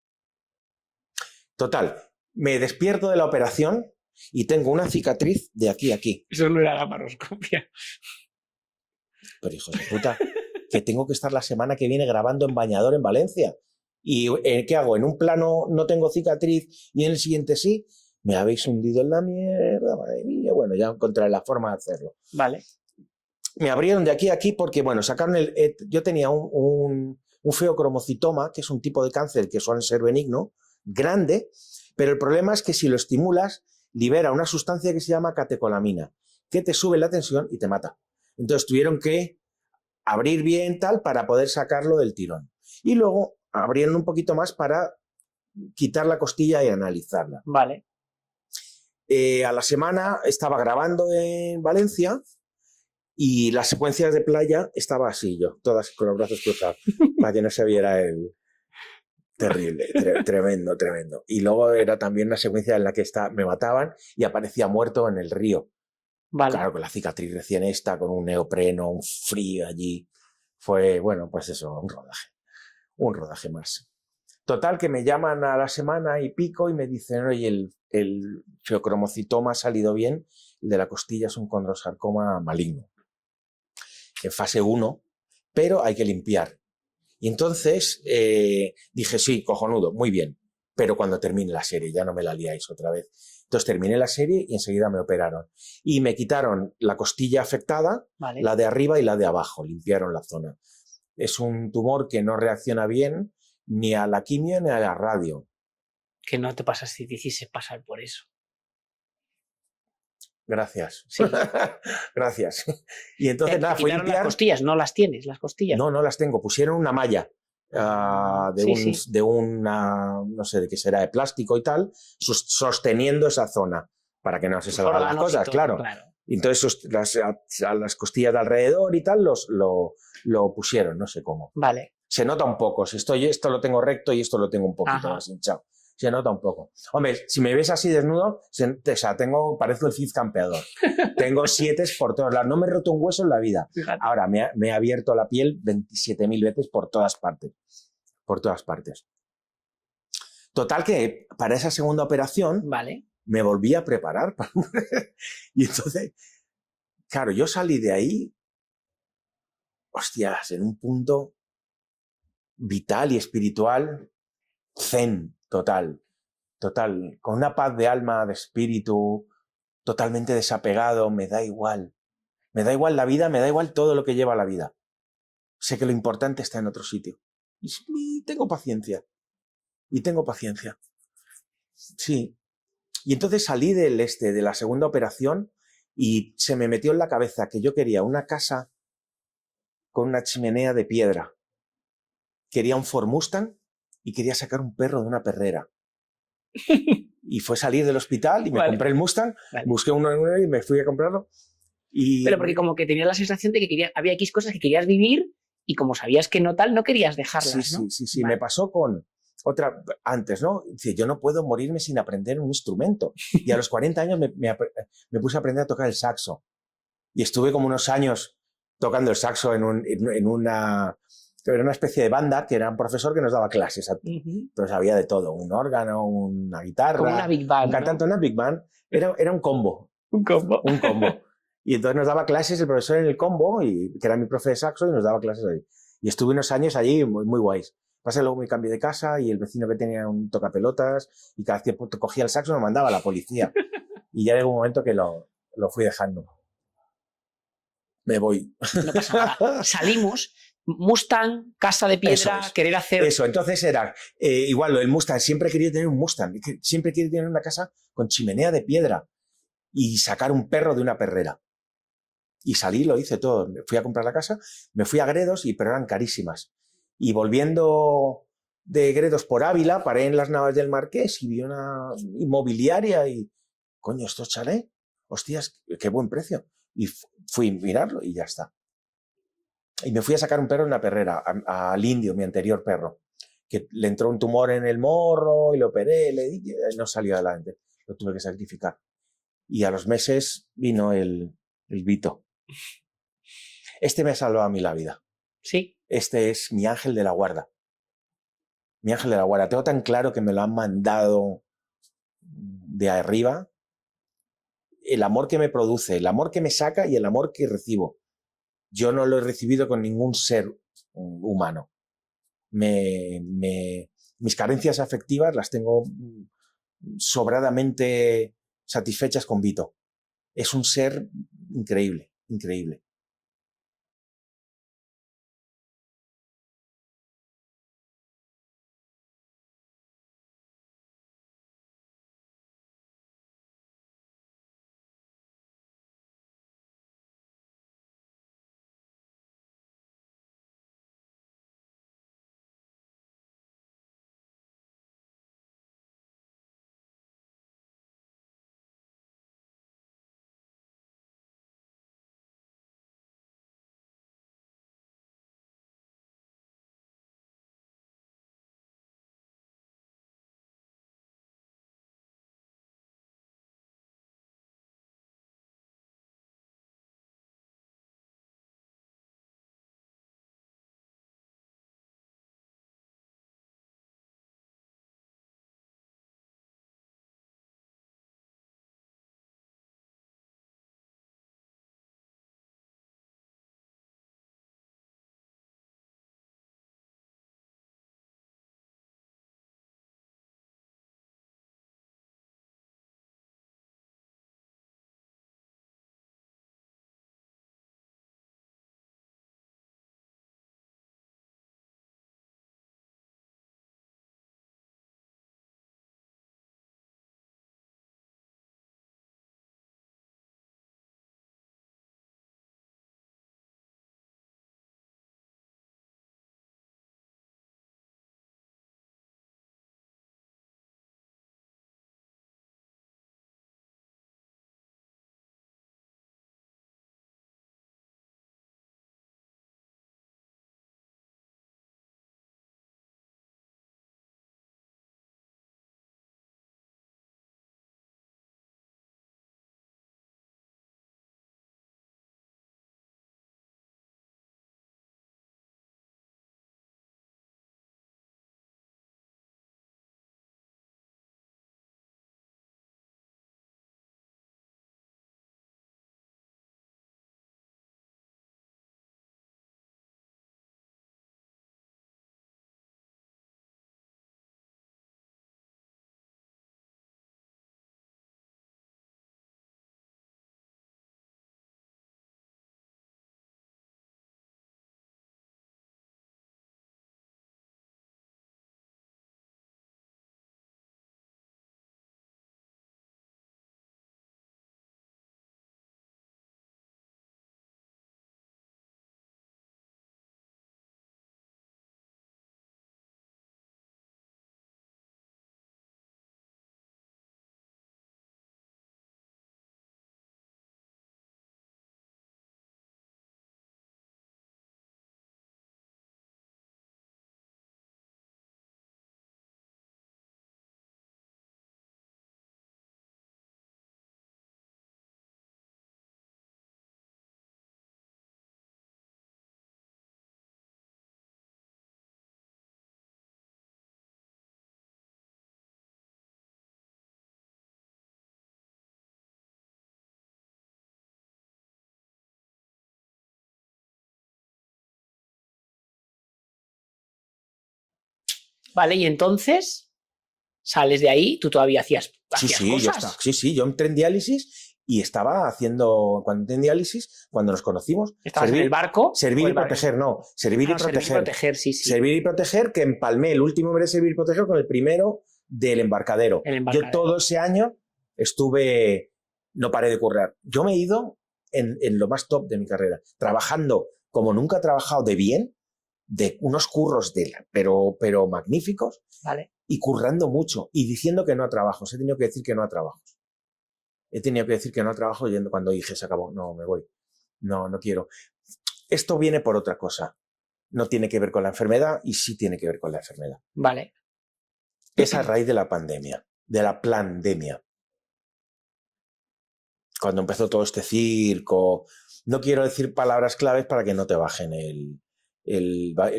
S2: Total, me despierto de la operación y tengo una cicatriz de aquí a aquí.
S1: Eso no era laparoscopia.
S2: Pero hijos de puta, que tengo que estar la semana que viene grabando en Bañador en Valencia. ¿Y qué hago? En un plano no tengo cicatriz y en el siguiente sí. Me habéis hundido en la mierda, madre mía. Bueno, ya encontraré la forma de hacerlo.
S1: Vale.
S2: Me abrieron de aquí a aquí porque, bueno, sacaron yo tenía un feocromocitoma, que es un tipo de cáncer que suele ser benigno, grande, pero el problema es que si lo estimulas, libera una sustancia que se llama catecolamina, que te sube la tensión y te mata. Entonces tuvieron que abrir bien tal para poder sacarlo del tirón. Y luego abrieron un poquito más para quitar la costilla y analizarla.
S1: Vale.
S2: A la semana estaba grabando en Valencia y las secuencias de playa estaba así yo, todas con los brazos cruzados, para que no se viera el... Terrible, tremendo, tremendo. Y luego era también una secuencia en la que me mataban y aparecía muerto en el río.
S1: Vale.
S2: Claro, con la cicatriz recién esta, con un neopreno, un frío allí. Fue, bueno, pues eso, un rodaje más. Total, que me llaman a la semana y pico y me dicen, oye, el feocromocitoma ha salido bien, el de la costilla es un condrosarcoma maligno. En fase 1, pero hay que limpiar. Y entonces dije, sí, cojonudo, muy bien, pero cuando termine la serie, ya no me la liáis otra vez. Entonces terminé la serie y enseguida me operaron. Y me quitaron la costilla afectada,
S1: Vale.
S2: la de arriba y la de abajo, limpiaron la zona. Es un tumor que no reacciona bien ni a la quimio ni a la radio.
S1: Que no te pasas si te hiciese pasar por eso.
S2: Gracias.
S1: Sí.
S2: Gracias. Y entonces nada, fue
S1: quitaron
S2: limpiar.
S1: las costillas, no las tienes, las costillas.
S2: No, no las tengo. Pusieron una malla de una, no sé de qué será, de plástico y tal, sosteniendo esa zona para que no se salgan las cosas,
S1: todo,
S2: claro. Y entonces las costillas de alrededor y tal lo pusieron, no sé cómo.
S1: Vale.
S2: Se nota un poco. Si esto lo tengo recto y esto lo tengo un poquito más hinchado. Se nota un poco. Hombre, si me ves así desnudo, parezco el Cid campeador. Tengo 7 por todos lados. No me he roto un hueso en la vida.
S1: Fíjate.
S2: Ahora, me he abierto la piel 27.000 veces por todas partes. Por todas partes. Total que para esa segunda operación
S1: vale.
S2: Me volví a preparar. Y entonces, claro, yo salí de ahí, hostias, en un punto vital y espiritual zen. Total, con una paz de alma, de espíritu, totalmente desapegado, me da igual la vida, me da igual todo lo que lleva la vida. Sé que lo importante está en otro sitio. Y tengo paciencia. Sí. Y entonces salí de la segunda operación y se me metió en la cabeza que yo quería una casa con una chimenea de piedra. Quería un Ford Mustang y quería sacar un perro de una perrera. Y fue salir del hospital y me compré el Mustang, busqué uno y me fui a comprarlo.
S1: Pero porque como que tenías la sensación de que había X cosas que querías vivir y como sabías que no tal, no querías dejarlas,
S2: sí,
S1: ¿no?
S2: Sí. Me pasó con otra, antes, ¿no? Dice, yo no puedo morirme sin aprender un instrumento. Y a los 40 años me puse a aprender a tocar el saxo. Y estuve como unos años tocando el saxo en una especie de banda que era un profesor que nos daba clases. Entonces había de todo, un órgano, una guitarra,
S1: como una big band,
S2: un cantante,
S1: ¿no?
S2: Una big band. Era un combo.
S1: Un combo.
S2: Y entonces nos daba clases el profesor en el combo, que era mi profe de saxo, y nos daba clases ahí. Y estuve unos años allí muy, muy guays. Pasé luego me cambié de casa y el vecino que tenía un tocapelotas y cada vez que cogía el saxo me mandaba a la policía. Y ya llegó un momento que lo fui dejando. Me voy.
S1: No pasa nada. Salimos, Mustang, casa de piedra, querer hacer...
S2: Eso, entonces era igual lo del Mustang. Siempre he querido tener un Mustang. Siempre he querido tener una casa con chimenea de piedra y sacar un perro de una perrera. Y salí, lo hice todo. Me fui a comprar la casa, me fui a Gredos, pero eran carísimas. Y volviendo de Gredos por Ávila, paré en las Navas del Marqués y vi una inmobiliaria y, coño, estos chalés, hostias, qué buen precio. Y fui a mirarlo y ya está. Y me fui a sacar un perro en una perrera, al Indio, mi anterior perro, que le entró un tumor en el morro y lo operé, no salió adelante, lo tuve que sacrificar. Y a los meses vino el Vito. Este me ha salvado a mí la vida.
S1: Sí.
S2: Este es mi ángel de la guarda. Mi ángel de la guarda. Tengo tan claro que me lo han mandado de arriba. El amor que me produce, el amor que me saca y el amor que recibo. Yo no lo he recibido con ningún ser humano. Mis carencias afectivas las tengo sobradamente satisfechas con Vito. Es un ser increíble, increíble.
S1: Vale, y entonces sales de ahí, tú todavía hacías
S2: cosas. Yo entré en diálisis y estaba cuando entré en diálisis, cuando nos conocimos.
S1: ¿Estabas en el barco?
S2: Servir y proteger, no. Servir y proteger.
S1: Servir y proteger, sí.
S2: Servir y proteger, que empalmé el último mes de servir y proteger con el primero del embarcadero. Yo todo ese año no paré de currar. Yo me he ido en lo más top de mi carrera, trabajando como nunca he trabajado de bien, de unos curros pero magníficos,
S1: vale.
S2: Y currando mucho y diciendo que no a trabajos. He tenido que decir que no a trabajos. he tenido que decir que no al trabajo yendo cuando dije se acabó, no, me voy, no quiero. Esto viene por otra cosa. No tiene que ver con la enfermedad y sí tiene que ver con la enfermedad.
S1: Vale.
S2: Es a raíz de la pandemia, de la plandemia. Cuando empezó todo este circo, no quiero decir palabras claves para que no te bajen el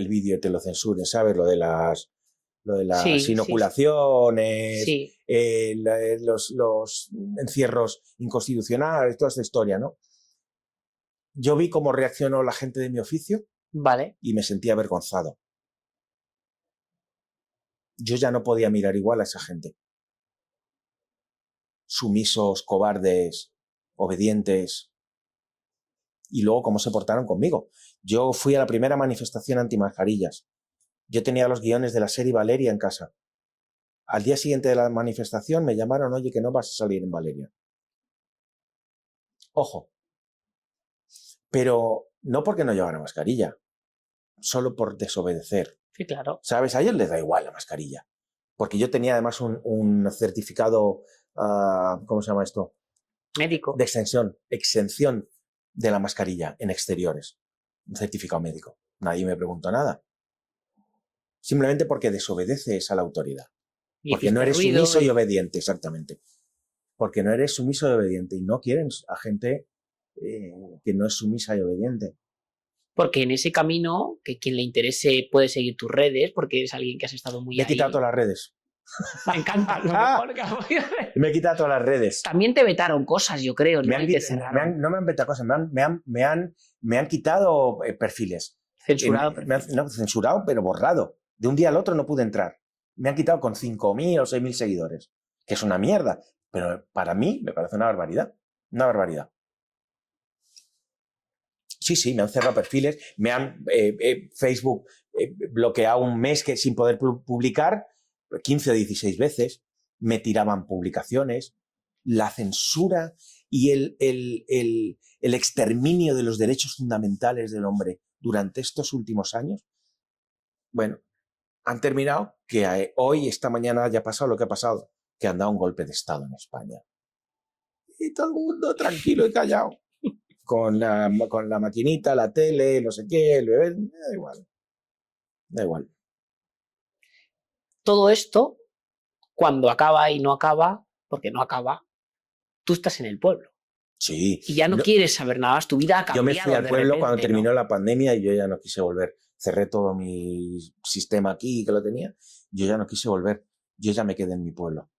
S2: vídeo y te lo censuren, ¿sabes? Lo de las
S1: Sí, sí,
S2: inoculaciones,
S1: sí.
S2: los encierros inconstitucionales, toda esta historia, ¿no? Yo vi cómo reaccionó la gente de mi oficio
S1: Vale.
S2: y me sentí avergonzado. Yo ya no podía mirar igual a esa gente. Sumisos, cobardes, obedientes. Y luego cómo se portaron conmigo. Yo fui a la primera manifestación antimascarillas. Yo tenía los guiones de la serie Valeria en casa. Al día siguiente de la manifestación me llamaron, oye, que no vas a salir en Valeria. Ojo. Pero no porque no llevara mascarilla, solo por desobedecer.
S1: Sí, claro.
S2: ¿Sabes? A ellos les da igual la mascarilla. Porque yo tenía además un certificado, ¿cómo se llama esto?
S1: Médico.
S2: De exención de la mascarilla en exteriores. Un certificado médico. Nadie me preguntó nada. Simplemente porque desobedeces a la autoridad.
S1: Y
S2: Porque no
S1: hiciste
S2: eres
S1: ruido
S2: sumiso y obediente, exactamente. Porque no eres sumiso y obediente. Y no quieren a gente que no es sumisa y obediente.
S1: Porque en ese camino, que quien le interese puede seguir tus redes, porque eres alguien que has estado muy
S2: Me he quitado
S1: ahí.
S2: todas las redes.
S1: Me encanta, lo mejor que has podido hacer.
S2: Me he quitado todas las redes.
S1: También te vetaron cosas, yo creo, ¿no? Y te cerraron.
S2: No me han vetado cosas, me han quitado perfiles.
S1: Censurado.
S2: No, censurado, pero borrado. De un día al otro no pude entrar. Me han quitado con 5.000 o 6.000 seguidores. Que es una mierda. Pero para mí me parece una barbaridad. Una barbaridad. Sí, me han cerrado perfiles. Me han Facebook bloqueado un mes sin poder publicar 15 o 16 veces. Me tiraban publicaciones. La censura y el exterminio de los derechos fundamentales del hombre durante estos últimos años, bueno, han terminado que hoy, esta mañana, haya pasado lo que ha pasado, que han dado un golpe de Estado en España. Y todo el mundo tranquilo y callado. Con la maquinita, la tele, no sé qué, el bebé, da igual. Da igual.
S1: Todo esto, cuando acaba y no acaba, porque no acaba, tú estás en el pueblo.
S2: Sí.
S1: Y ya no quieres saber nada más, tu vida ha cambiado.
S2: Yo me fui al pueblo cuando terminó
S1: ¿no?
S2: la pandemia y yo ya no quise volver. Cerré todo mi sistema aquí que lo tenía. Yo ya no quise volver. Yo ya me quedé en mi pueblo.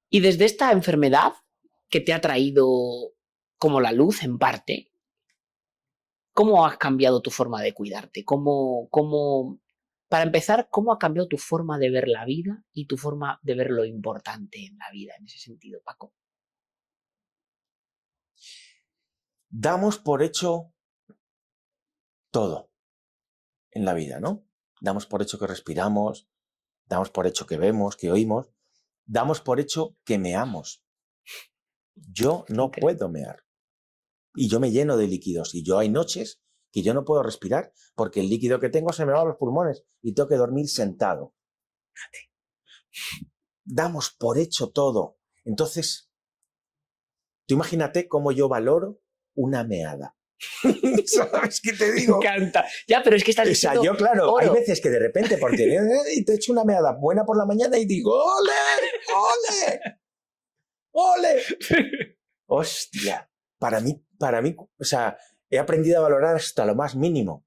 S1: Y desde esta enfermedad que te ha traído como la luz en parte, ¿cómo has cambiado tu forma de cuidarte? Para empezar, ¿cómo ha cambiado tu forma de ver la vida y tu forma de ver lo importante en la vida en ese sentido, Paco?
S2: Damos por hecho todo en la vida, ¿no? Damos por hecho que respiramos, damos por hecho que vemos, que oímos, damos por hecho que meamos. Yo no puedo mear. Y yo me lleno de líquidos. Y yo hay noches que yo no puedo respirar porque el líquido que tengo se me va a los pulmones y tengo que dormir sentado. Damos por hecho todo. Entonces, tú imagínate cómo yo valoro una meada. ¿Sabes qué te digo?
S1: Me encanta. Ya, pero es que estás diciendo...
S2: O sea, yo, claro,
S1: oro.
S2: hay veces que de repente, porque te echo una meada buena por la mañana y digo, ¡ole! ¡Ole! ¡Ole! Hostia. Para mí, o sea, he aprendido a valorar hasta lo más mínimo.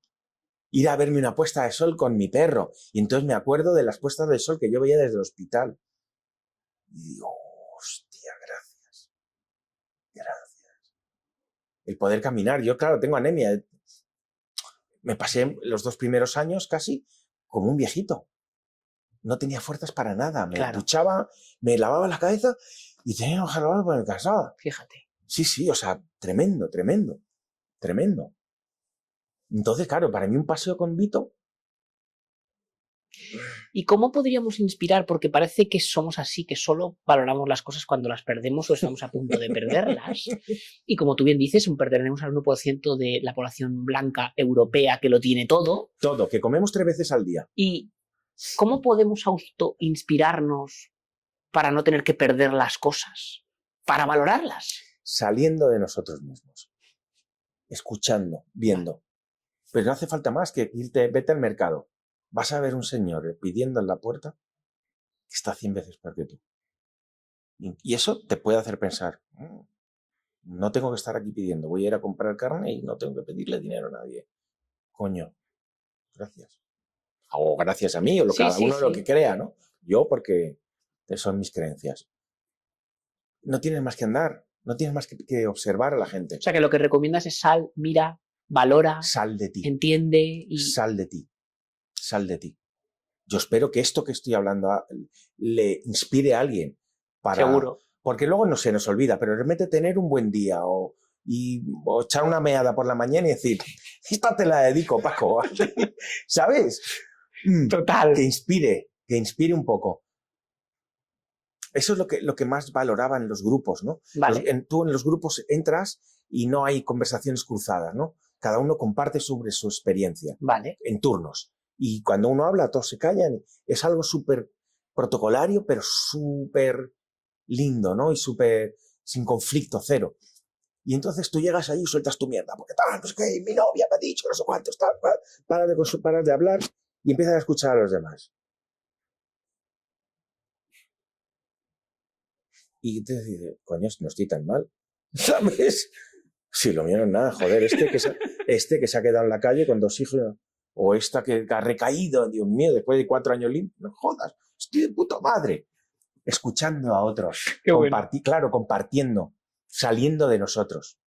S2: Ir a verme una puesta de sol con mi perro. Y entonces me acuerdo de las puestas de sol que yo veía desde el hospital. Y digo, hostia, gracias. Gracias. El poder caminar. Yo, claro, tengo anemia. Me pasé los 2 primeros años casi como un viejito. No tenía fuerzas para nada. Me duchaba, me lavaba la cabeza y tenía un jalón por el casado.
S1: Fíjate.
S2: Sí, o sea, tremendo, tremendo, tremendo. Entonces, claro, para mí un paseo con Vito...
S1: ¿Y cómo podríamos inspirar? Porque parece que somos así, que solo valoramos las cosas cuando las perdemos o estamos a punto de perderlas. Y como tú bien dices, pertenecemos al 1% de la población blanca europea que lo tiene todo.
S2: Todo, que comemos 3 veces al día.
S1: ¿Y cómo podemos autoinspirarnos para no tener que perder las cosas? Para valorarlas.
S2: Saliendo de nosotros mismos. Escuchando, viendo. Pero no hace falta más que vete al mercado. Vas a ver un señor pidiendo en la puerta que está 100 veces peor que tú. Y eso te puede hacer pensar, no tengo que estar aquí pidiendo, voy a ir a comprar carne y no tengo que pedirle dinero a nadie. Coño, gracias. O gracias a mí, o cada uno lo que crea, ¿no? Yo porque son mis creencias. No tienes más que andar, no tienes más que observar a la gente.
S1: O sea, que lo que recomiendas es sal, mira, valora,
S2: sal de ti.
S1: Entiende y...
S2: Sal de ti. Sal de ti. Yo espero que esto que estoy hablando le inspire a alguien.
S1: Seguro.
S2: Porque luego no se nos olvida, pero de repente tener un buen día o echar una meada por la mañana y decir, esta te la dedico, Paco. ¿Sabes?
S1: Total.
S2: Que inspire un poco. Eso es lo que más valoraban los grupos, ¿no?
S1: Vale.
S2: Tú en los grupos entras y no hay conversaciones cruzadas, ¿no? Cada uno comparte sobre su experiencia.
S1: Vale.
S2: En turnos. Y cuando uno habla, todos se callan. Es algo súper protocolario, pero súper lindo, ¿no? Y súper sin conflicto, cero. Y entonces tú llegas ahí y sueltas tu mierda. Porque tal, pues que mi novia me ha dicho, no sé cuántos, tal, paras de hablar y empiezas a escuchar a los demás. Y te dices, coño, no estoy tan mal. ¿Sabes? Si lo mío no es nada, joder, este que se ha quedado en la calle con 2 hijos, o esta que ha recaído, Dios mío, después de 4 años limpios, no jodas, estoy de puta madre. Escuchando a otros,
S1: Qué bueno.
S2: Claro, compartiendo, saliendo de nosotros.